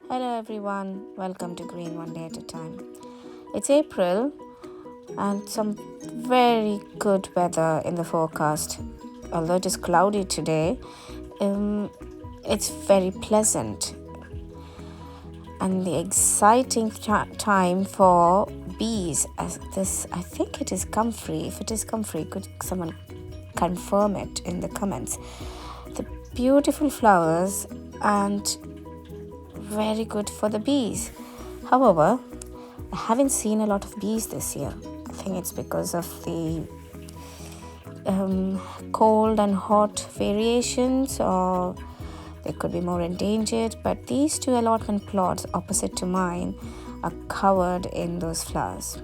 Hello everyone, welcome to Green One Day at a Time. It's April and some very good weather in the forecast. Although it is cloudy today, it's very pleasant and the exciting time for bees. As this, I think it is comfrey. If it is comfrey, could someone confirm it in the comments? The beautiful flowers and very good for the bees. However, I haven't seen a lot of bees this year. I think it's because of the cold and hot variations, or they could be more endangered. But these two allotment plots opposite to mine are covered in those flowers.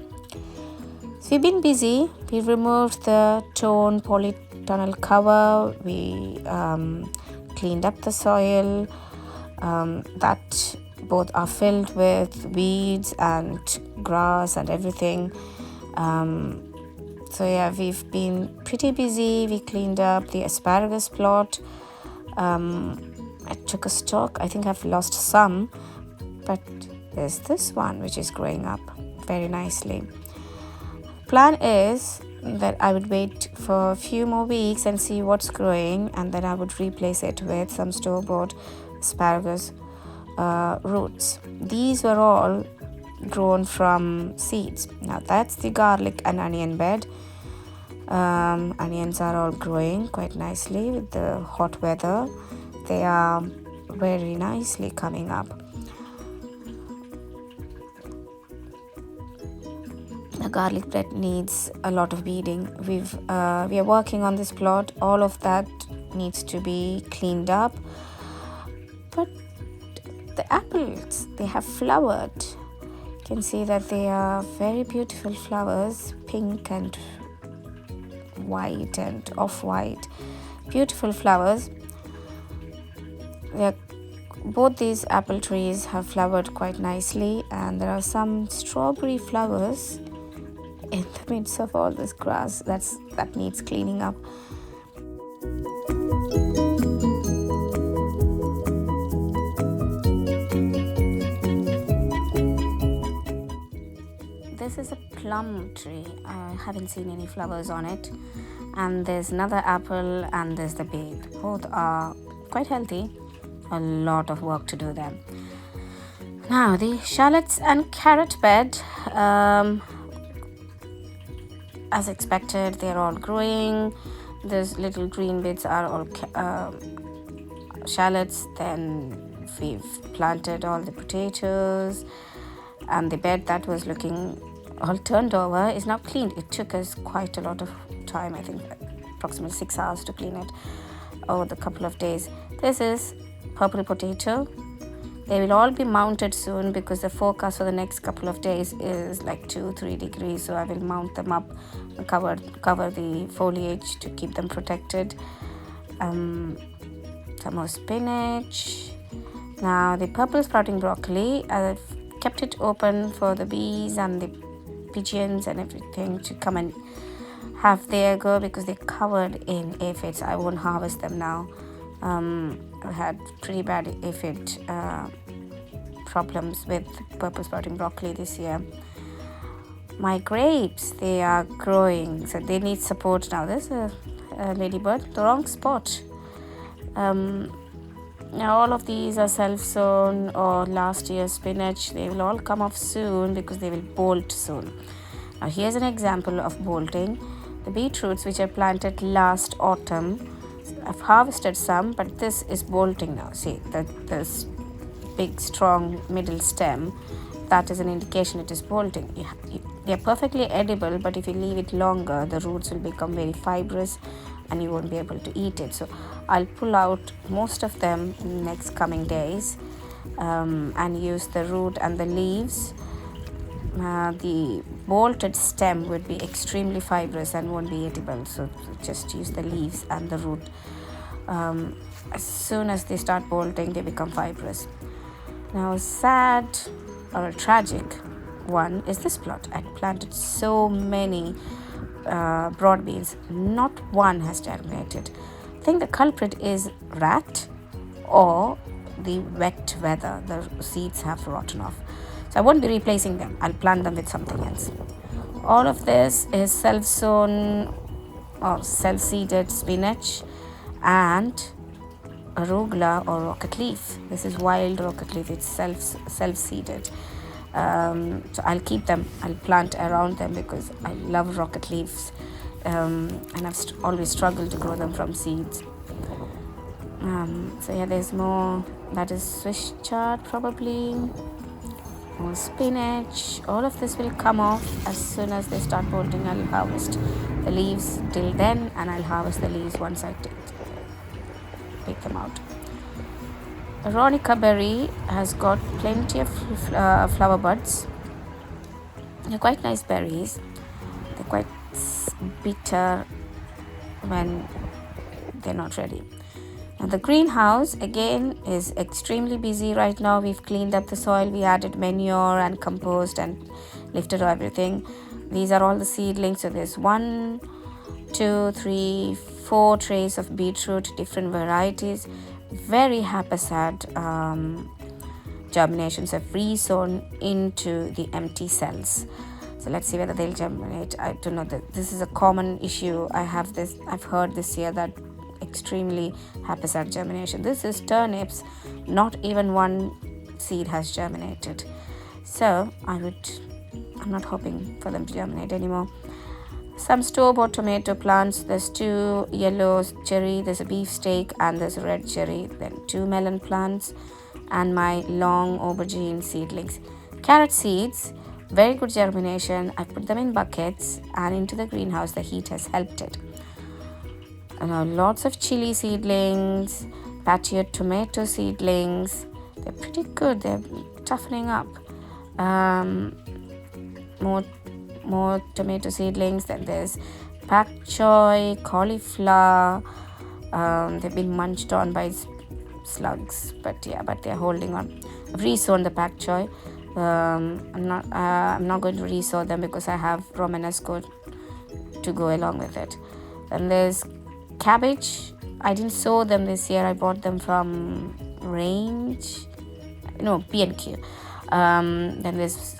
So we've been busy. We removed the torn polytunnel cover. We cleaned up the soil. That both are filled with weeds and grass and everything. We've been pretty busy. We cleaned up the asparagus plot. I took a stock. I think I've lost some, but there's this one which is growing up very nicely. Plan is that I would wait for a few more weeks and see what's growing, and then I would replace it with some store-bought asparagus roots. These were all grown from seeds. Now that's the garlic and onion bed. Onions are all growing quite nicely with the hot weather. They are very nicely coming up. The garlic bed needs a lot of weeding. We are working on this plot. All of that needs to be cleaned up. But the apples, they have flowered. You can see that they are very beautiful flowers, pink and white and off-white. Beautiful flowers. Both these apple trees have flowered quite nicely, and there are some strawberry flowers in the midst of all this grass that needs cleaning up. This is a plum tree. I haven't seen any flowers on it. And there's another apple and there's the babe. Both are quite healthy. A lot of work to do there. Now the shallots and carrot bed. As expected, they're all growing. Those little green bits are all shallots. Then we've planted all the potatoes, and the bed that was looking all turned over is now cleaned. It took us quite a lot of time, I think approximately 6 hours to clean it over the couple of days. This is purple potato. They will all be mounted soon because the forecast for the next couple of days is like 2-3 degrees. So I will mount them up and cover the foliage to keep them protected. Some more spinach. Now the purple sprouting broccoli, I've kept it open for the bees and the pigeons and everything to come and have their go because they're covered in aphids. I won't harvest them now. I had pretty bad aphid problems with purple sprouting broccoli this year. My grapes, they are growing, so they need support now. There's a ladybird, the wrong spot. Now all of these are self-sown or last year's spinach. They will all come off soon because they will bolt soon. Now here's an example of bolting. The beetroots which I planted last autumn, I've harvested some, but this is bolting now. See, this big strong middle stem, that is an indication it is bolting. They are perfectly edible, but if you leave it longer, the roots will become very fibrous and you won't be able to eat it. So I'll pull out most of them in the next coming days and use the root and the leaves. The bolted stem would be extremely fibrous and won't be eatable, so just use the leaves and the root. As soon as they start bolting, they become fibrous. Now, sad or a tragic one is this plot. I planted so many broad beans, not one has germinated. I think the culprit is rat or the wet weather, the seeds have rotten off. So I won't be replacing them. I'll plant them with something else. All of this is self-sown or self-seeded spinach and arugula or rocket leaf. This is wild rocket leaf. It's self-seeded. So I'll keep them. I'll plant around them because I love rocket leaves, and I've always struggled to grow them from seeds. So yeah, there's more. That is Swiss chard probably. More spinach. All of this will come off as soon as they start bolting. I'll harvest the leaves till then, and I'll harvest the leaves once I take them out. Veronica berry has got plenty of flower buds. They're quite nice berries. They're quite bitter when they're not ready. Now the greenhouse again is extremely busy right now. We've cleaned up the soil. We added manure and compost and lifted everything. These are all the seedlings. So there's 1, 2, 3, 4 trays of beetroot, different varieties. Very haphazard germinations have resown into the empty cells. So let's see whether they'll germinate. I don't know. This is a common issue. I've heard this year that extremely haphazard germination. This is turnips. Not even one seed has germinated. So I'm not hoping for them to germinate anymore. Some store-bought tomato plants. There's 2 yellow cherry, there's a beefsteak, and there's a red cherry. Then 2 melon plants and my long aubergine seedlings. Carrot seeds, very good germination. I put them in buckets and into the greenhouse. The heat has helped it. And lots of chili seedlings, patio tomato seedlings. They're pretty good. They're toughening up. More tomato seedlings. Then there's pak choy, cauliflower. They've been munched on by slugs, but they're holding on. I've resown the pak choy. I'm not going to resow them because I have Romanesco to go along with it. Then there's cabbage. I didn't sow them this year. I bought them from P&Q. Then there's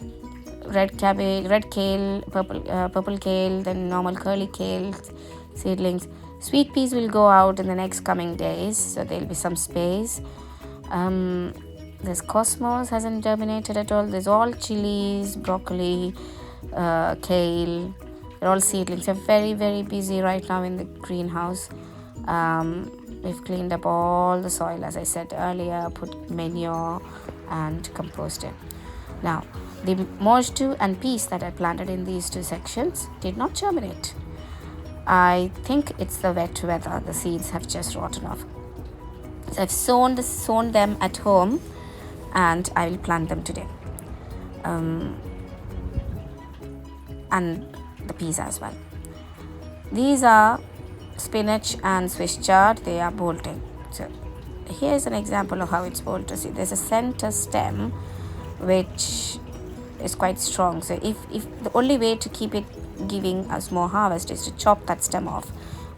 red cabbage, red kale, purple kale, then normal curly kale seedlings. Sweet peas will go out in the next coming days, so there'll be some space. There's cosmos, hasn't germinated at all. There's all chilies, broccoli, kale. They're all seedlings. They're very, very busy right now in the greenhouse. We've cleaned up all the soil, as I said earlier, put manure and composted. Now, the mojo and peas that I planted in these 2 sections did not germinate. I think it's the wet weather. The seeds have just rotten off. So I've sown them at home, and I will plant them today. And the peas as well. These are spinach and Swiss chard. They are bolting. So here's an example of how it's bolted. See, there's a center stem which is quite strong. So if the only way to keep it giving us more harvest is to chop that stem off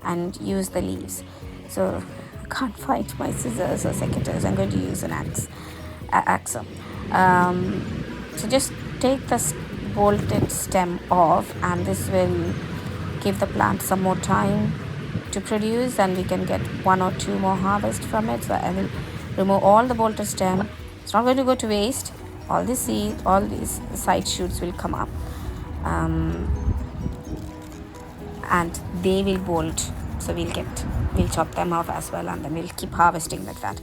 and use the leaves. So I can't find my scissors or secateurs. I'm going to use an axle. So just take the bolted stem off, and this will give the plant some more time to produce, and we can get 1 or 2 more harvest from it. So I will remove all the bolted stem. It's not going to go to waste. All these side shoots will come up, and they will bolt. So we'll chop them off as well, and then we'll keep harvesting like that.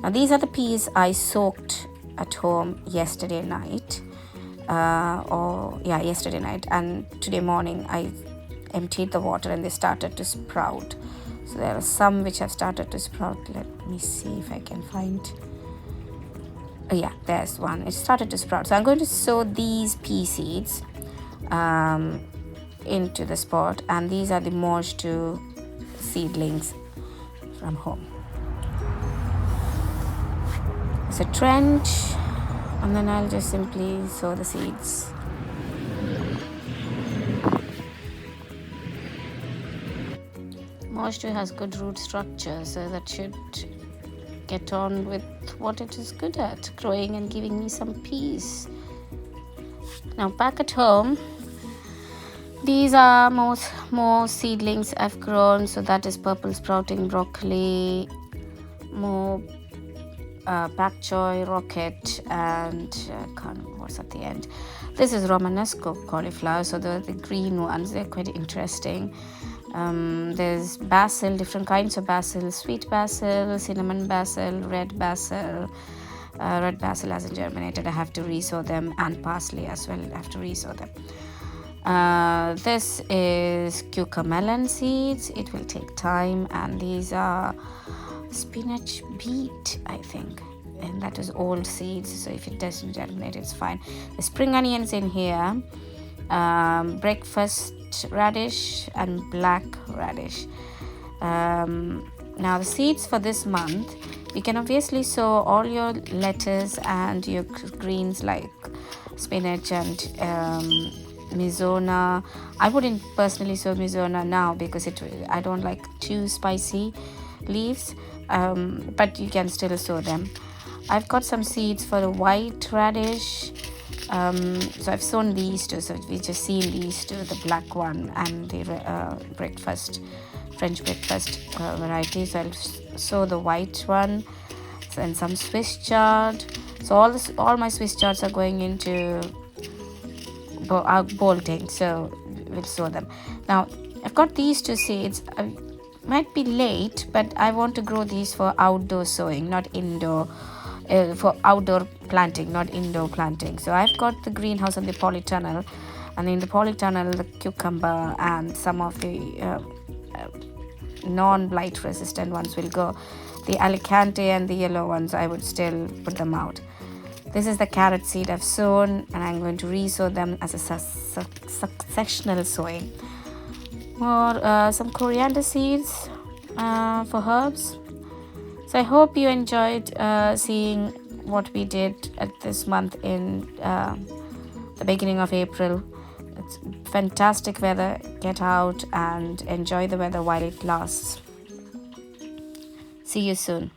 Now these are the peas I soaked at home yesterday night, yesterday night, and today morning I emptied the water and they started to sprout. So there are some which have started to sprout. Let me see if I can find. There's one. It started to sprout. So I'm going to sow these pea seeds into the spot, and these are the mojo seedlings from home. It's a trench, and then I'll just simply sow the seeds. Mojo has good root structure, so that should get on with what it is good at, growing and giving me some peace. Now back at home, these are more seedlings I've grown. So that is purple sprouting broccoli, more bok choy, rocket, and what's at the end. This is Romanesco cauliflower. So the green ones, they're quite interesting. There's basil, different kinds of basil: sweet basil, cinnamon basil, red basil. Red basil hasn't germinated. I have to resow them, and parsley as well. I have to resow them. This is cucumber melon seeds. It will take time. And these are spinach beet, I think, and that is old seeds, so if it doesn't germinate, it's fine. The spring onions in here, breakfast radish and black radish. Now the seeds for this month, you can obviously sow all your lettuce and your greens like spinach and mizona. I wouldn't personally sow mizona now because I don't like too spicy leaves, but you can still sow them. I've got some seeds for the white radish, so I've sown these two. So we just seen these two, the black one and the French breakfast variety. So I'll sow the white one, and some Swiss chard. So all my Swiss chards are going into bolting, so we'll sow them. Now I've got these two seeds. I might be late, but I want to grow these for outdoor sowing, not indoor. For outdoor planting, not indoor planting. So I've got the greenhouse and the polytunnel, and in the polytunnel the cucumber and some of the non-blight resistant ones will go. The Alicante and the yellow ones, I would still put them out. This is the carrot seed I've sown, and I'm going to resow them as a successional sowing. More some coriander seeds for herbs. So I hope you enjoyed seeing what we did at this month in the beginning of April. It's fantastic weather. Get out and enjoy the weather while it lasts. See you soon.